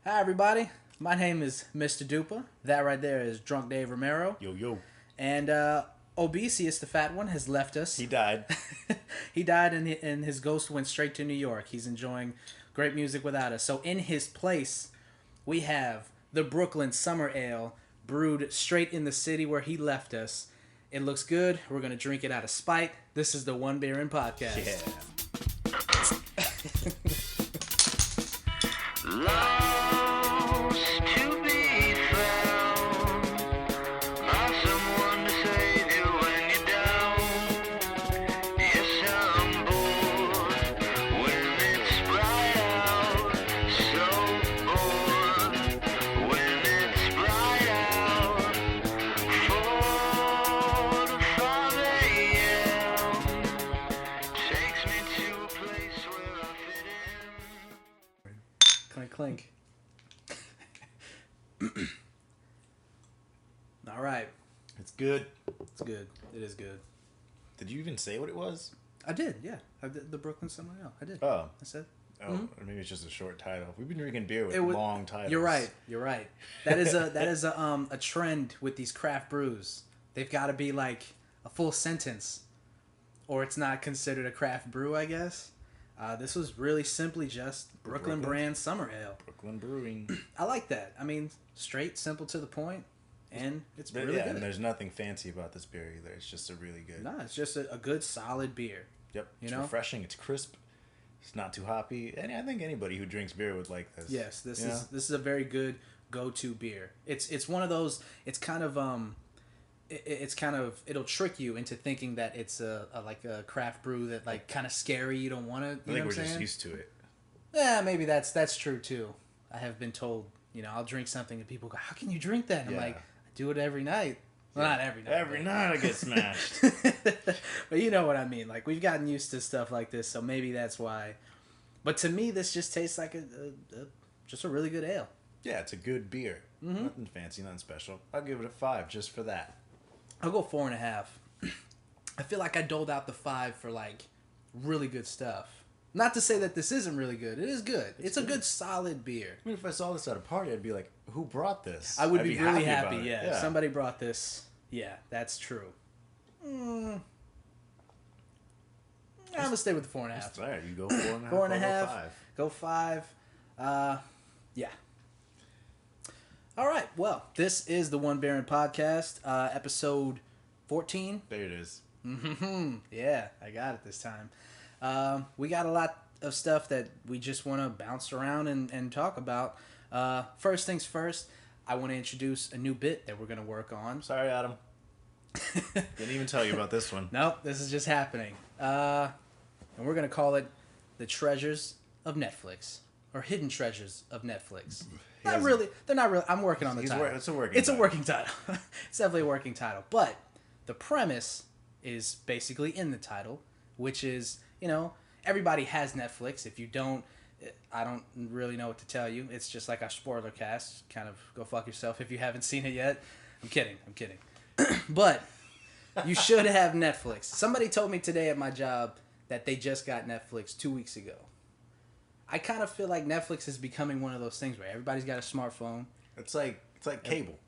Hi, everybody. My name is Mr. Dupa. That right there is Drunk Dave Romero. Yo, yo. And Obesius, the fat one, has left us. He died. He died, and his ghost went straight to New York. He's enjoying great music without us. So in his place, we have the Brooklyn Summer Ale, brewed straight in the city where he left us. It looks good. We're going to drink it out of spite. This is the One Beer In Podcast. Yeah. Lost to be found by someone to save you when you're down. Yes, I'm bored when it's bright out. So bored when it's bright out. 4 to 5 a.m. takes me to a place where I fit in. Clink, clink. All right. It's good. It's good. It is good. Did you even say what it was? I did, yeah. I did the Brooklyn Summer Ale. I did. Oh. I said. Oh, or maybe it's just a short title. We've been drinking beer with It was- long titles. You're right. You're right. That is a trend with these craft brews. They've got to be like a full sentence, or it's not considered a craft brew, I guess. This was really simply just Brooklyn brand Summer Ale. Brooklyn Brewing. I like that. I mean, straight, simple to the point, and it's But really yeah, good. and there's nothing fancy about this beer either. It's just a really good. No, it's just a good, solid beer. Yep. It's know? refreshing. It's crisp. It's not too hoppy. And I think anybody who drinks beer would like this. Yes, this You is know? this is a very good go-to beer. It's one of those. It's kind of it's kind of, it'll trick you into thinking that it's like a craft brew that like kind of scary. You don't want to. I You know think what we're I'm saying? just used to it. Yeah, maybe that's true too. I have been told, I'll drink something and people go, "How can you drink that?" And I'm Yeah. like, I do it every night. Well, not every night. Every night I get smashed. But you know what I mean. Like, we've gotten used to stuff like this, so maybe that's why. But to me, this just tastes like just a really good ale. Yeah, it's a good beer. Mm-hmm. Nothing fancy, nothing special. I'll give it a 5 just for that. I'll go 4.5. I feel like I doled out the 5 for like really good stuff. Not to say that this isn't really good. It is good. It's a good, solid beer. I mean, if I saw this at a party, I'd be like, who brought this? I would I'd be really about happy. it. Yeah, if somebody brought this. Yeah, that's true. I'm gonna stay with the 4.5. All right, you go 4.5. 4.5. Go 5. Yeah. All right. Well, this is the One Baron Podcast, episode 14. There it is. Yeah, I got it this time. We got a lot of stuff that we just want to bounce around and talk about. First things first, I want to introduce a new bit that we're going to work on. Sorry, Adam. Didn't even tell you about this one. Nope, this is just happening. And we're going to call it The Treasures of Netflix. Or Hidden Treasures of Netflix. Not really. They're not really. I'm working on the title. It's a working It's title. a working title. It's definitely a working title. But the premise is basically in the title, which is, everybody has Netflix. If you don't, I don't really know what to tell you. It's just like our spoiler cast. Kind of go fuck yourself if you haven't seen it yet. I'm kidding. But you should have Netflix. Somebody told me today at my job that they just got Netflix 2 weeks ago. I kind of feel like Netflix is becoming one of those things where everybody's got a smartphone. It's like cable.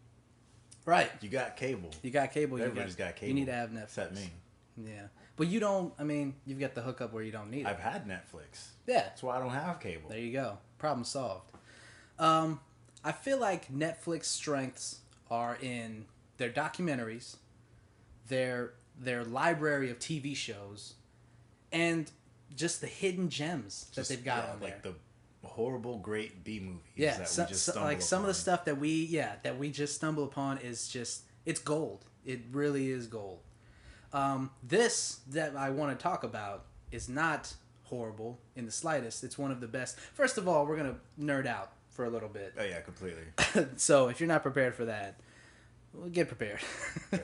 Right. You got cable. You got cable. Everybody's got cable. You need to have Netflix. Except me. Yeah. But you don't, you've got the hookup where you don't need it. I've had Netflix. Yeah. That's why I don't have cable. There you go. Problem solved. I feel like Netflix strengths are in their documentaries, their library of TV shows, and just the hidden gems that they've got on there. Like the horrible, great B movies Yeah, that some we just stumble like some of the upon. stuff that we just stumble upon is just, it's gold. It really is gold. This that I want to talk about is not horrible in the slightest. It's one of the best. First of all, we're gonna nerd out for a little bit. Oh yeah, completely. So if you're not prepared for that, well, get prepared. Okay.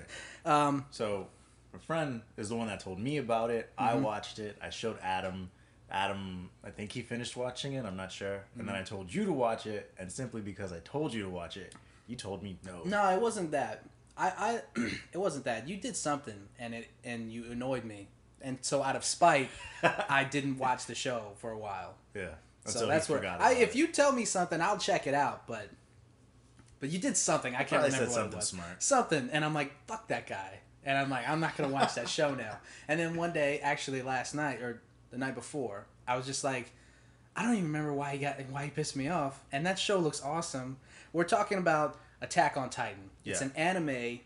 So my friend is the one that told me about it. I watched it. I showed Adam. Adam, I think he finished watching it. I'm not sure. And then I told you to watch it. And simply because I told you to watch it, you told me no. No, it wasn't that. It wasn't that. You did something and you annoyed me. And so out of spite, I didn't watch the show for a while. Yeah. So that's where if you tell me something, I'll check it out. But you did something. I can't remember what it was. Smart. Something, and I'm like, fuck that guy. And I'm like, I'm not gonna watch that show now. And then one day, actually last night or the night before, I was just like, I don't even remember why he pissed me off. And that show looks awesome. We're talking about Attack on Titan. It's an anime.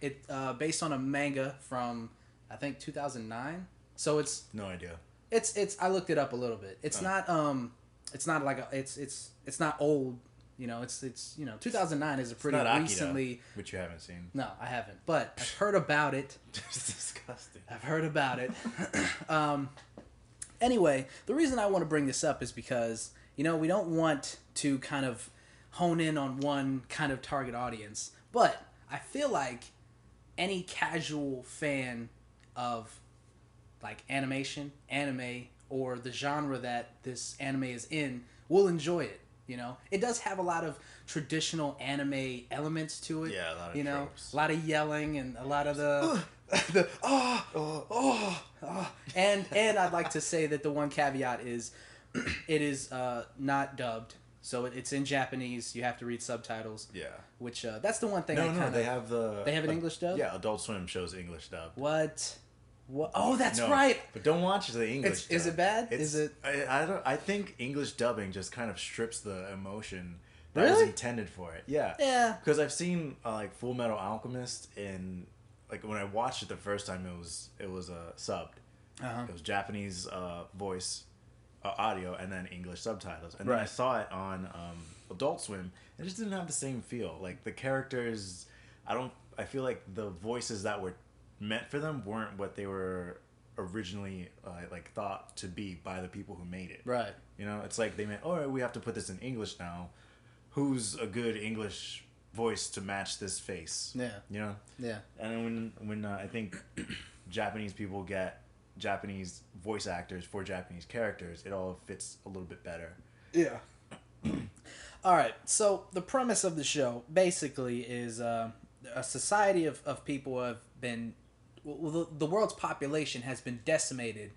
It based on a manga from I think 2009. So it's no idea. It's I looked it up a little bit. It's not like it's not old. You know, it's 2009 is a pretty recently. Which you haven't seen. No, I haven't. But I've heard about it. It's disgusting. I've heard about it. Anyway, the reason I want to bring this up is because, we don't want to kind of hone in on one kind of target audience. But I feel like any casual fan of like animation, anime, or the genre that this anime is in will enjoy it. It does have a lot of traditional anime elements to it. Yeah, a lot of tropes. A lot of yelling and a lot of the and I'd like to say that the one caveat is it is not dubbed, so it's in Japanese. You have to read subtitles. Yeah, which that's the one thing. They have an English dub. Yeah, Adult Swim shows English dub. What? Oh, that's right. But don't watch the English. Is it bad? Is it? I think English dubbing just kind of strips the emotion that was intended for it. Yeah. Yeah. Because I've seen like Full Metal Alchemist in like when I watched it the first time, it was subbed. Uh-huh. It was Japanese voice audio and then English subtitles. And then I saw it on Adult Swim. It just didn't have the same feel. Like the characters, I feel like the voices that were meant for them weren't what they were originally like thought to be by the people who made it. Right. It's like they meant, oh, we have to put this in English now. Who's a good English voice to match this face? Yeah. Yeah. And then when I think Japanese people get Japanese voice actors for Japanese characters, it all fits a little bit better. Yeah. All right. So the premise of the show basically is a society of people who have been. Well, the world's population has been decimated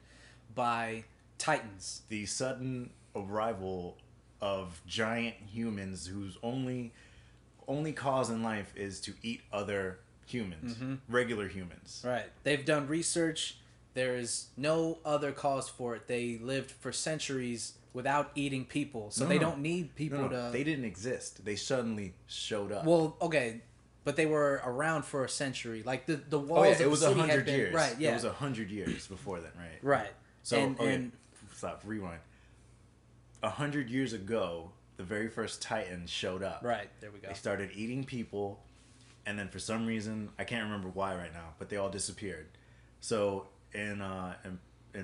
by Titans. The sudden arrival of giant humans whose only cause in life is to eat other humans, regular humans. Right. They've done research. There is no other cause for it. They lived for centuries without eating people, so they don't need people to... They didn't exist. They suddenly showed up. Well, okay, but they were around for a century. Like the walls of the city had been... years. Right, yeah. It was 100 years before then, right? Right. So, stop, rewind. 100 years ago, the very first Titans showed up. Right, there we go. They started eating people, and then for some reason, I can't remember why right now, but they all disappeared. So, in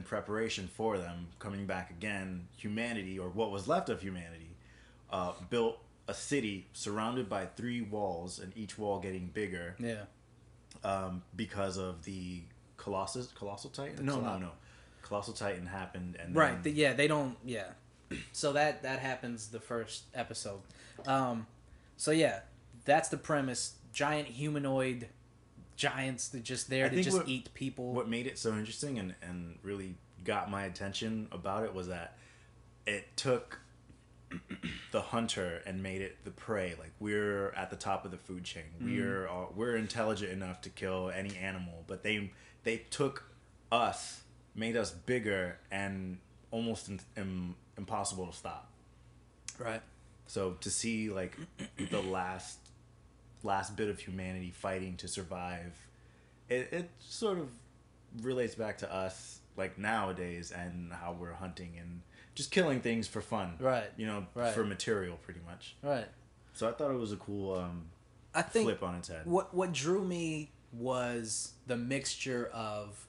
preparation for them coming back again, humanity, or what was left of humanity, built a city surrounded by 3 walls, and each wall getting bigger. Yeah. Because of the colossal Titan? No. Colossal Titan happened, and then... Right. They don't. Yeah. So that happens the first episode. So yeah, that's the premise. Giant humanoid giants that just there to just eat people. What made it so interesting and really got my attention about it was that it took the hunter and made it the prey. Like, we're at the top of the food chain. We're intelligent enough to kill any animal, but they took us, made us bigger and almost impossible to stop. Right. So to see like the last bit of humanity fighting to survive, it sort of relates back to us like nowadays and how we're hunting and just killing things for fun. Right. For material pretty much. Right. So I thought it was a cool I think flip on its head. What drew me was the mixture of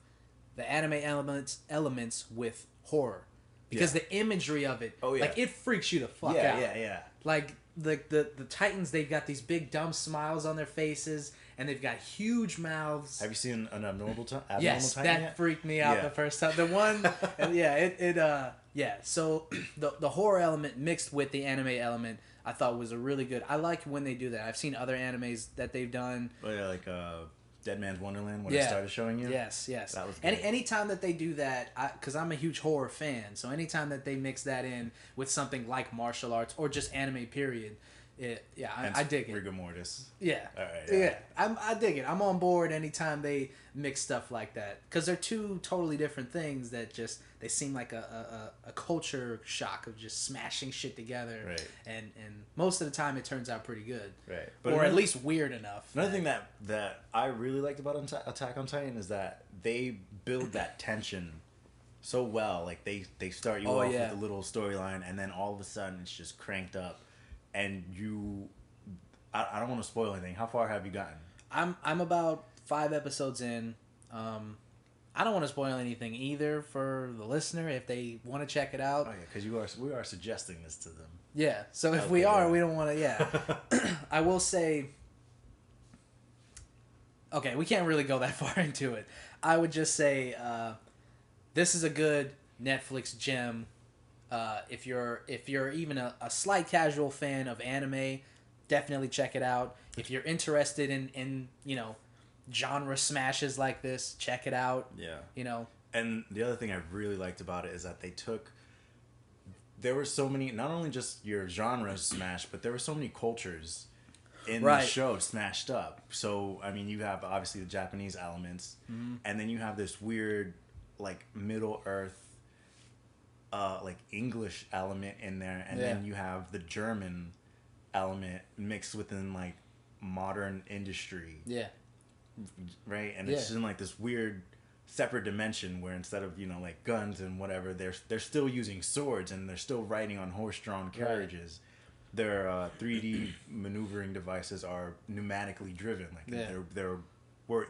the anime elements with horror. Because the imagery of it, like, it freaks you the fuck out. Yeah. Like, the Titans, they've got these big dumb smiles on their faces, and they've got huge mouths. Have you seen an abnormal Titan? Yes, that freaked me out the first time. The one, So the horror element mixed with the anime element, I thought was a really good. I like when they do that. I've seen other animes that they've done. Oh yeah, like Dead Man's Wonderland when I started showing you? Yes. That was good. Anytime that they do that, because I'm a huge horror fan, so anytime that they mix that in with something like martial arts or just anime period, I dig it. Rigor mortis. Yeah. All right. Yeah. I dig it. I'm on board anytime they mix stuff like that. Because they're two totally different things that just, they seem like a culture shock of just smashing shit together. Right. And most of the time it turns out pretty good. Right. Or at least weird enough. Another thing that I really liked about Attack on Titan is that they build that tension so well. Like they start you off with a little storyline, and then all of a sudden it's just cranked up. And I don't want to spoil anything. How far have you gotten? I'm about 5 episodes in. I don't want to spoil anything either for the listener if they want to check it out. Oh yeah, because we are suggesting this to them. Yeah, so if we are, we don't want to. Yeah, I will say. Okay, we can't really go that far into it. I would just say this is a good Netflix gem. If you're even a slight casual fan of anime, definitely check it out. If you're interested in genre smashes like this, check it out. Yeah. And the other thing I really liked about it is that there were so many, not only just your genres smashed, but there were so many cultures in the show smashed up. So I mean, you have obviously the Japanese elements, and then you have this weird like Middle Earth like English element in there, and then you have the German element mixed within like modern industry. Yeah. Right? And it's just in like this weird separate dimension where instead of, like guns and whatever, they're still using swords and they're still riding on horse-drawn carriages. Right. Their 3D maneuvering devices are pneumatically driven. Like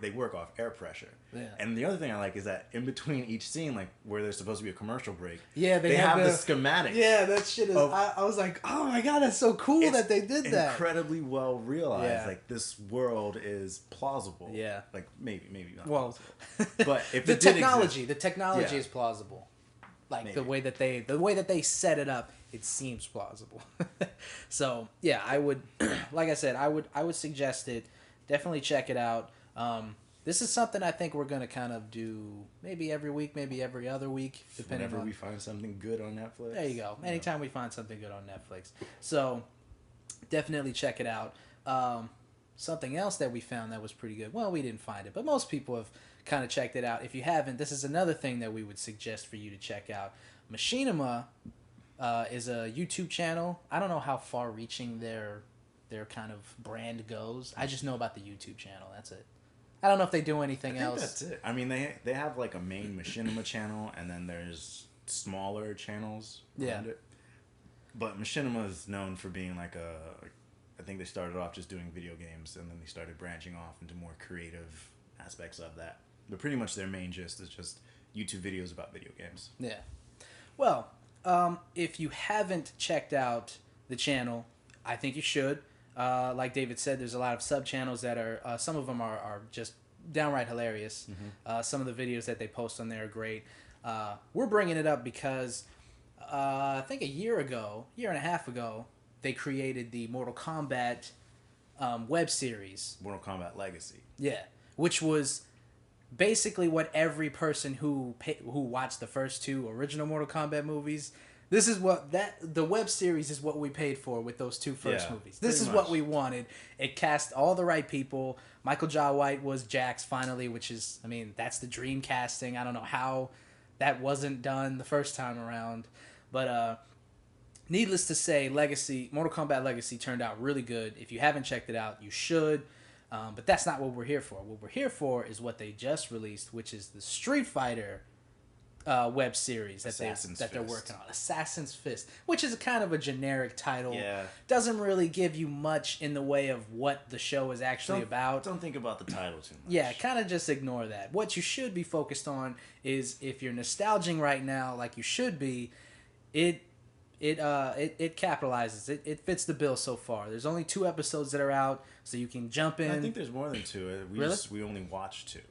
they work off air pressure. Yeah. And the other thing I like is that in between each scene, like where there's supposed to be a commercial break, they have the schematics. Yeah, that shit is. I was like, oh my god, that's so cool that they did that. Incredibly well realized. Yeah. Like this world is plausible. Yeah. Like maybe not. Well, plausible. But if the technology is plausible. Like maybe. the way that they set it up, it seems plausible. So yeah, I would, like I said, I would suggest it. Definitely check it out. This is something I think we're going to kind of do maybe every week, maybe every other week, depending Whenever we find something good on Netflix. There you go. Anytime we find something good on Netflix. So definitely check it out. Something else that we found that was pretty good. Well, we didn't find it, but most people have kind of checked it out. If you haven't, this is another thing that we would suggest for you to check out. Machinima is a YouTube channel. I don't know how far-reaching their kind of brand goes. I just know about the YouTube channel. That's it. I don't know if they do anything else. That's it. I mean, they have like a main Machinima channel, and then there's smaller channels around it. But Machinima is known for being like I think they started off just doing video games, and then they started branching off into more creative aspects of that. But pretty much their main gist is just YouTube videos about video games. Yeah. Well, if you haven't checked out the channel, I think you should. Like David said, there's a lot of sub-channels that are, some of them are just downright hilarious. Mm-hmm. Some of the videos that they post on there are great. We're bringing it up because I think a year and a half ago, they created the Mortal Kombat web series. Mortal Kombat Legacy. Yeah, which was basically what every person who watched the first 2 original Mortal Kombat movies. This is what the web series is what we paid for with those 2 first movies. This is what we wanted. It cast all the right people. Michael Jai White was Jax finally, which is, I mean, that's the dream casting. I don't know how that wasn't done the first time around. But needless to say, Mortal Kombat Legacy turned out really good. If you haven't checked it out, you should. But that's not what we're here for. What we're here for is what they just released, which is the Street Fighter web series that they're working on. Assassin's Fist, which is kind of a generic title. Yeah. Doesn't really give you much in the way of what the show is actually about. Don't think about the title too much. Yeah, kind of just ignore that. What you should be focused on is if you're nostalging right now, like you should be, it capitalizes. It fits the bill so far. There's only 2 episodes that are out, so you can jump in. I think there's more than 2. We only watched 2.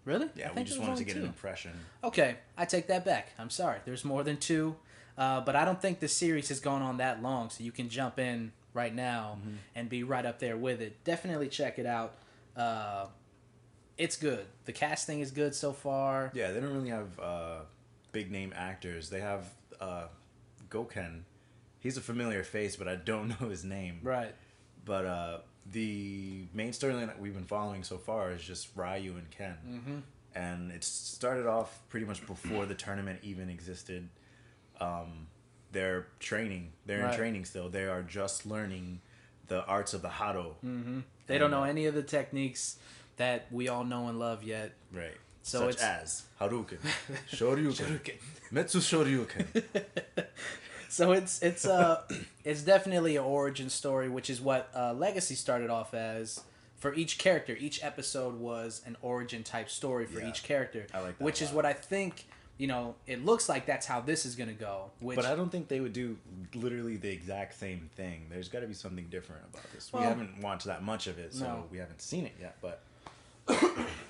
Really? Yeah, we just wanted to get an impression. Okay, I take that back. I'm sorry. There's more than 2, but I don't think the series has gone on that long, so you can jump in right now and be right up there with it. Definitely check it out. it's good. The casting is good so far. Yeah, they don't really have big name actors. They have Goken. He's a familiar face, but I don't know his name. Right. But the main storyline that we've been following so far is just Ryu and Ken. Mm-hmm. And it started off pretty much before the tournament even existed. They're training. They're in training still. They are just learning the arts of the Hado. Mm-hmm. They don't know any of the techniques that we all know and love yet. Right. So Such as Hadouken, Shoryuken, Metsu Shoryuken. So it's definitely an origin story, which is what Legacy started off as. For each character, each episode was an origin type story for each character. I like that which is what I think, it looks like that's how this is going to go. But I don't think they would do literally the exact same thing. There's got to be something different about this. Well, we haven't watched that much of it, so we haven't seen it yet. But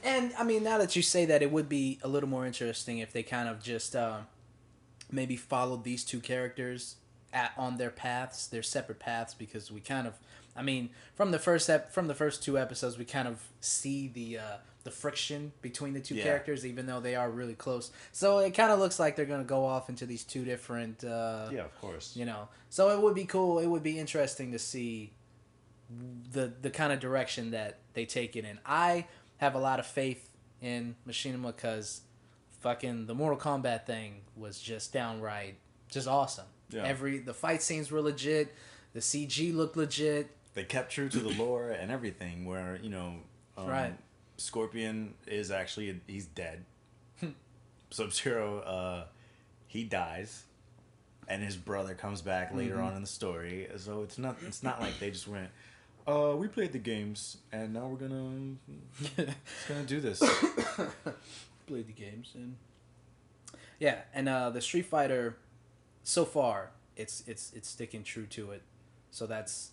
and, I mean, now that you say that, it would be a little more interesting if they kind of just maybe followed these two characters on their paths, their separate paths, because we kind of... I mean, from the first two episodes, we kind of see the friction between the two characters, even though they are really close. So it kind of looks like they're going to go off into these two different... yeah, of course. So it would be cool. It would be interesting to see the kind of direction that they take it in. I have a lot of faith in Machinima because fucking the Mortal Kombat thing was just downright just awesome. Yeah. The fight scenes were legit. The CG looked legit. They kept true to the lore and everything. Where right. Scorpion is actually he's dead. Sub-Zero, he dies, and his brother comes back later on in the story. So it's not like they just went, we played the games and now we're gonna do this. Played the games and the Street Fighter, so far it's sticking true to it. So that's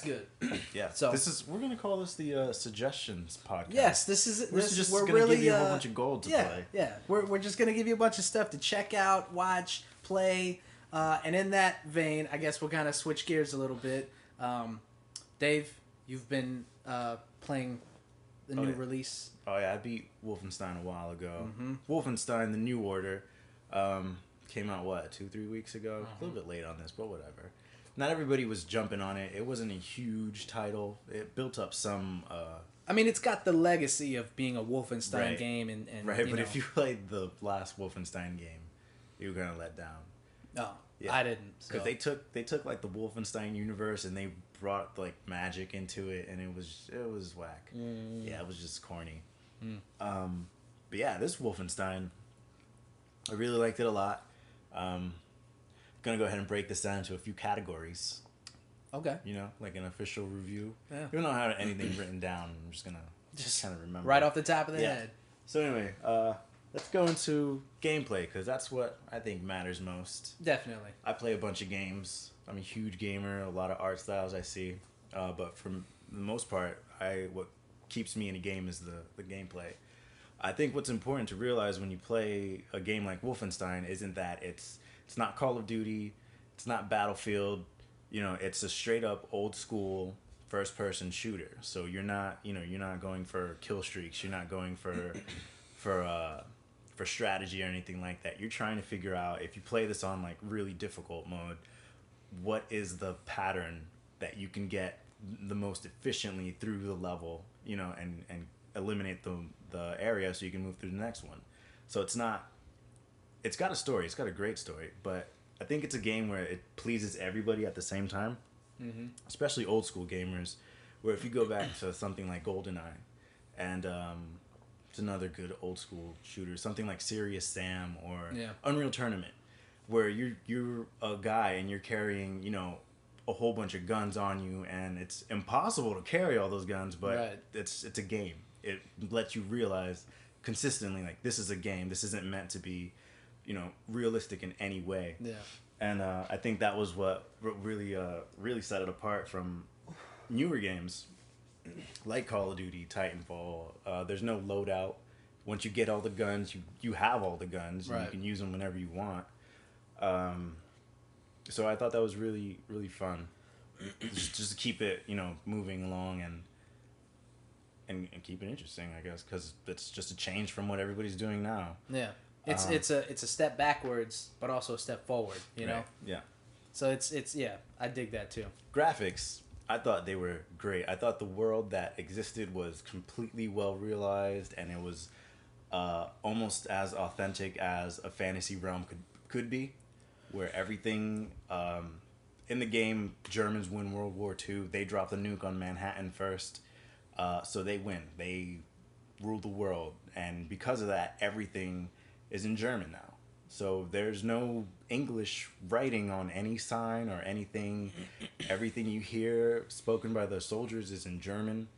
good. Yeah. So we're gonna call this the suggestions podcast. Yes, we're just gonna really give you a whole bunch of gold to play. Yeah. We're just gonna give you a bunch of stuff to check out, watch, play, and in that vein, I guess we'll kind of switch gears a little bit. Dave, you've been playing the new release. Oh yeah, I beat Wolfenstein a while ago. Mm-hmm. Wolfenstein: The New Order came out 2-3 weeks ago. A little bit late on this, but whatever. Not everybody was jumping on it. It wasn't a huge title. It built up some... I mean, it's got the legacy of being a Wolfenstein game. And right, but if you played the last Wolfenstein game, you were going to let down. Oh, yeah. I didn't. Because they took like the Wolfenstein universe and they brought like magic into it, and it was whack. Yeah, it was just corny. But yeah, this Wolfenstein, I really liked it a lot. Gonna go ahead and break this down into a few categories. Okay. Like an official review. Yeah. We don't have anything written down. I'm just gonna kind of remember right off the top of the head. So anyway, let's go into gameplay because that's what I think matters most. Definitely. I play a bunch of games. I'm a huge gamer. A lot of art styles I see, but for the most part, what keeps me in a game is the gameplay. I think what's important to realize when you play a game like Wolfenstein isn't that it's not Call of Duty, it's not Battlefield, it's a straight up old school first person shooter. So you're not going for kill streaks, you're not going for strategy or anything like that. You're trying to figure out, if you play this on like really difficult mode, what is the pattern that you can get the most efficiently through the level, and eliminate the area so you can move through the next one. So it's got a story. It's got a great story, but I think it's a game where it pleases everybody at the same time, especially old school gamers, where if you go back to something like GoldenEye, and it's another good old school shooter, something like Serious Sam or Unreal Tournament, where you're a guy and you're carrying, a whole bunch of guns on you, and it's impossible to carry all those guns, but it's a game. It lets you realize consistently, like, this is a game. This isn't meant to be realistic in any way. Yeah. And I think that was what really set it apart from newer games like Call of Duty, Titanfall. There's no loadout. Once you get all the guns, you have all the guns. And you can use them whenever you want. So I thought that was really, really fun. just to keep it, moving along. And and keep it interesting, I guess, because it's just a change from what everybody's doing now. Yeah, it's a step backwards, but also a step forward. You know. Right. Yeah. So it's yeah, I dig that too. Graphics, I thought they were great. I thought the world that existed was completely well realized, and it was almost as authentic as a fantasy realm could be, where everything in the game, Germans win World War II. They drop the nuke on Manhattan first, so they win. They rule the world, and because of that, everything is in German now. So there's no English writing on any sign or anything. Everything you hear spoken by the soldiers is in German.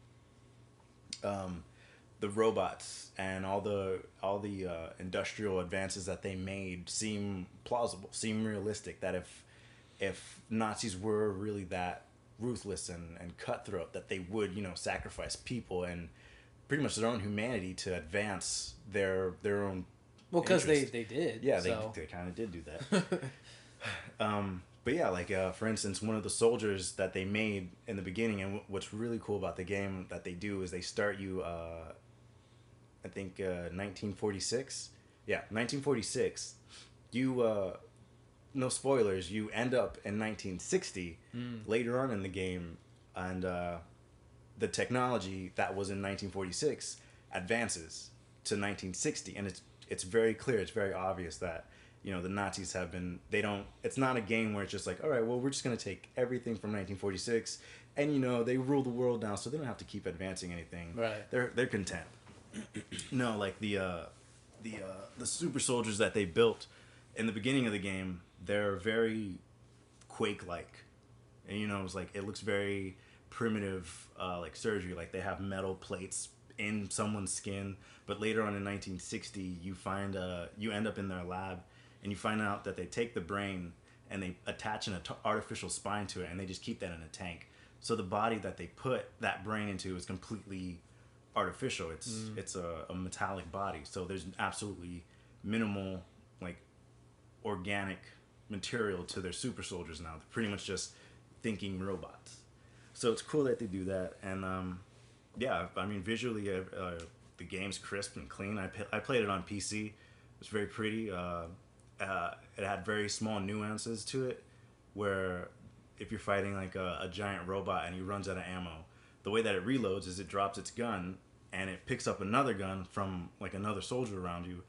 The robots and all the industrial advances that they made seem plausible, seem realistic. That if Nazis were really that ruthless and cutthroat, that they would, sacrifice people and pretty much their own humanity to advance their own. Well, because they did. Yeah, so. they kind of did do that. But yeah, like for instance, one of the soldiers that they made in the beginning, and what's really cool about the game that they do is they start you, I think 1946. Yeah, 1946. You, no spoilers, you end up in 1960 later on in the game, and the technology that was in 1946 advances to 1960, and it's very clear, it's very obvious that the Nazis have been, it's not a game where it's just like, all right, well, we're just going to take everything from 1946 and they rule the world now, so they don't have to keep advancing anything. Right. They're content. No, like the super soldiers that they built in the beginning of the game, they're very Quake-like. And it's like, it looks very primitive, like surgery, like they have metal plates in someone's skin. But later on in 1960, you end up in their lab, and you find out that they take the brain and they attach an artificial spine to it, and they just keep that in a tank. So the body that they put that brain into is completely artificial. It's a metallic body. So there's absolutely minimal like organic material to their super soldiers now. They're pretty much just thinking robots. So it's cool that they do that, and yeah, I mean visually. The game's crisp and clean. I played it on PC. It was very pretty. It had very small nuances to it, where if you're fighting like a giant robot and he runs out of ammo, the way that it reloads is it drops its gun and it picks up another gun from like another soldier around you,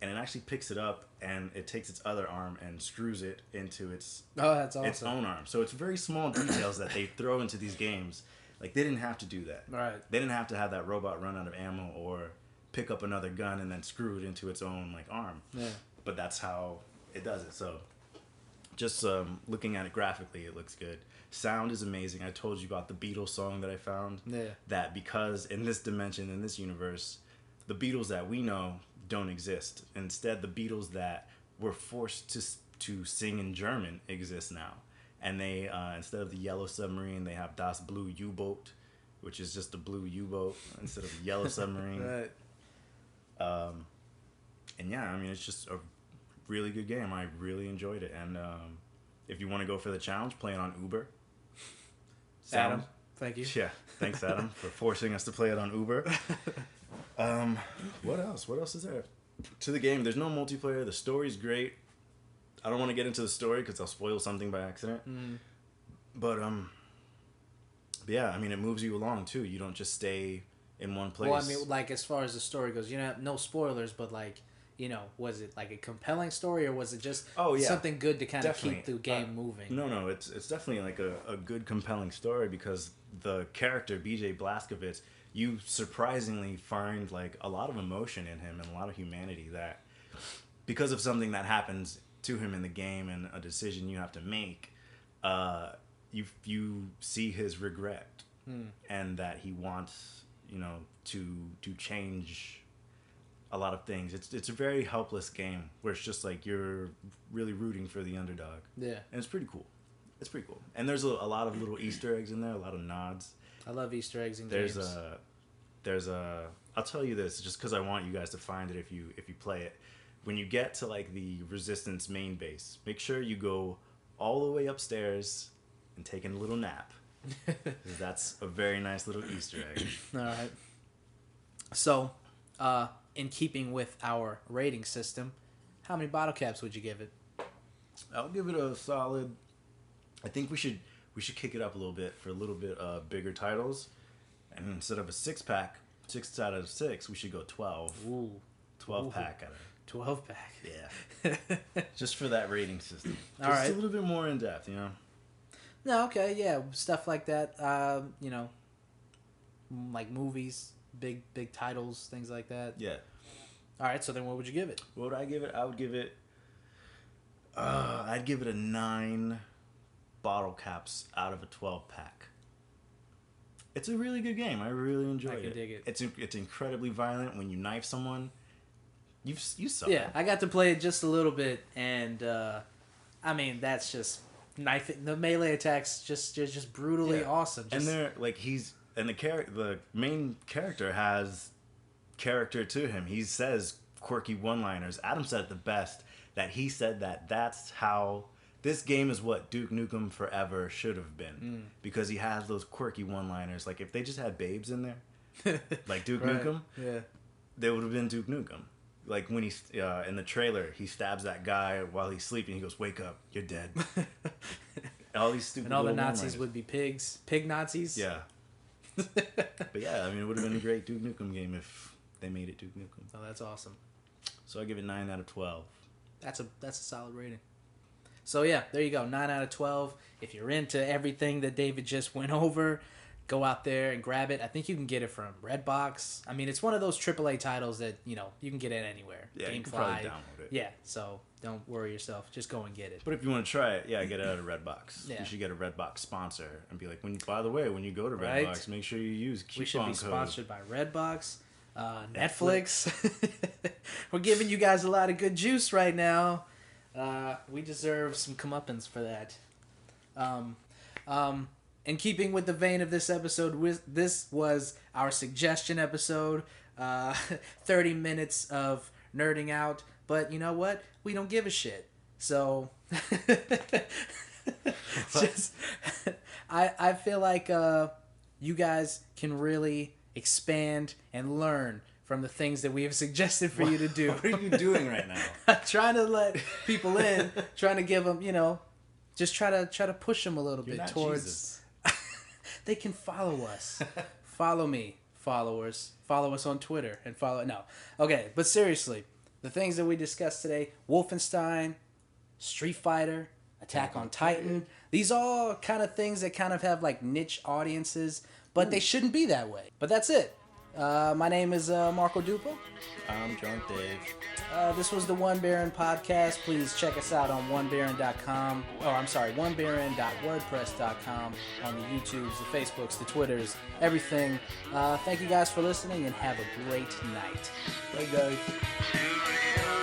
and it actually picks it up and it takes its other arm and screws it into its that's awesome. its own arm. So it's very small details that they throw into these games. Like, they didn't have to do that. Right. They didn't have to have that robot run out of ammo or pick up another gun and then screw it into its own, like, arm. Yeah. But that's how it does it. So, just looking at it graphically, it looks good. Sound is amazing. I told you about the Beatles song that I found. Yeah. That because in this dimension, in this universe, the Beatles that we know don't exist. Instead, the Beatles that were forced to sing in German exist now. And they, instead of the yellow submarine, they have Das Blue U-Boat, which is just a blue U-boat instead of a yellow submarine. Right. And yeah, I mean, it's just a really good game. I really enjoyed it. And if you want to go for the challenge, play it on Uber. Adam, thank you. Yeah, thanks, Adam, for forcing us to play it on Uber. What else? What else is there? To the game, there's no multiplayer. The story's great. I don't want to get into the story because I'll spoil something by accident. But yeah, I mean, it moves you along too. You don't just stay in one place. Well, I mean, like as far as the story goes, no spoilers, but like, was it like a compelling story or was it just something good to kind of keep the game moving? No, it's definitely like a good, compelling story because the character BJ Blazkowicz, you surprisingly find like a lot of emotion in him and a lot of humanity that because of something that happens to him in the game and a decision you have to make, you see his regret and that he wants to change a lot of things. It's a very helpless game where it's just like you're really rooting for the underdog. Yeah, and it's pretty cool. And there's a lot of little Easter eggs in there, a lot of nods. I love Easter eggs in games. I'll tell you this just because I want you guys to find it if you play it. When you get to like the Resistance main base, make sure you go all the way upstairs and take a little nap. That's a very nice little Easter egg. All right. So, in keeping with our rating system, how many bottle caps would you give it? I'll give it a solid. I think we should kick it up a little bit for a little bit bigger titles, and instead of a 6-pack, 6 out of 6, we should go 12. Ooh, 12-pack out of 12-pack. Yeah. Just for that rating system. All right. Just a little bit more in depth, you know. No, okay, yeah, stuff like that. You know, like movies, big titles, things like that. Yeah. All right, so then what would you give it? What would I give it? I would give it. I'd give it a 9 bottle caps out of a 12-pack. It's a really good game. I really enjoy it. I can dig it. It's incredibly violent. When you knife someone, you suffer. Yeah, I got to play it just a little bit, and I mean that's just knifing. The melee attacks just brutally awesome. And they're like the main character has character to him. He says quirky one-liners. Adam said it the best. That he said that's how this game is what Duke Nukem Forever should have been, because he has those quirky one-liners. Like if they just had babes in there, like Duke Nukem, they would have been Duke Nukem. Like when he's in the trailer, he stabs that guy while he's sleeping. He goes, "Wake up, you're dead." All these stupid. And all the little Nazis one-liners. would be pigs, pig Nazis. Yeah. But yeah, I mean, it would have been a great Duke Nukem game if they made it Duke Nukem. Oh, that's awesome. So I give it 9 out of 12. That's a solid rating. So yeah, there you go, 9 out of 12. If you're into everything that David just went over, go out there and grab it. I think you can get it from Redbox. I mean, it's one of those AAA titles that you can get it anywhere. Yeah, you can probably download it. Yeah, so don't worry yourself. Just go and get it. But if you want to try it, get it out of Redbox. Yeah. You should get a Redbox sponsor and be like, by the way, when you go to Redbox, Right? Make sure you use coupon code. We should be sponsored by Redbox, Netflix. We're giving you guys a lot of good juice right now. We deserve some comeuppance for that. In keeping with the vein of this episode, this was our suggestion episode. 30 minutes of nerding out. But you know what? We don't give a shit. So, I feel like you guys can really expand and learn from the things that we have suggested for you to do. What are you doing right now? I'm trying to let people in, trying to give them, just try to push them a little You're bit not towards. Jesus. They can follow us. Follow me, followers. Follow us on Twitter and follow. No, okay, but seriously, the things that we discussed today: Wolfenstein, Street Fighter, Attack on Titan. These all kind of things that kind of have like niche audiences, but they shouldn't be that way. But that's it. My name is Marco Dupo. I'm Drunk Dave. This was the One Baron podcast. Please check us out on onebaron.com. onebaron.wordpress.com, on the YouTubes, the Facebooks, the Twitters, everything. Thank you guys for listening and have a great night. Bye, guys. To real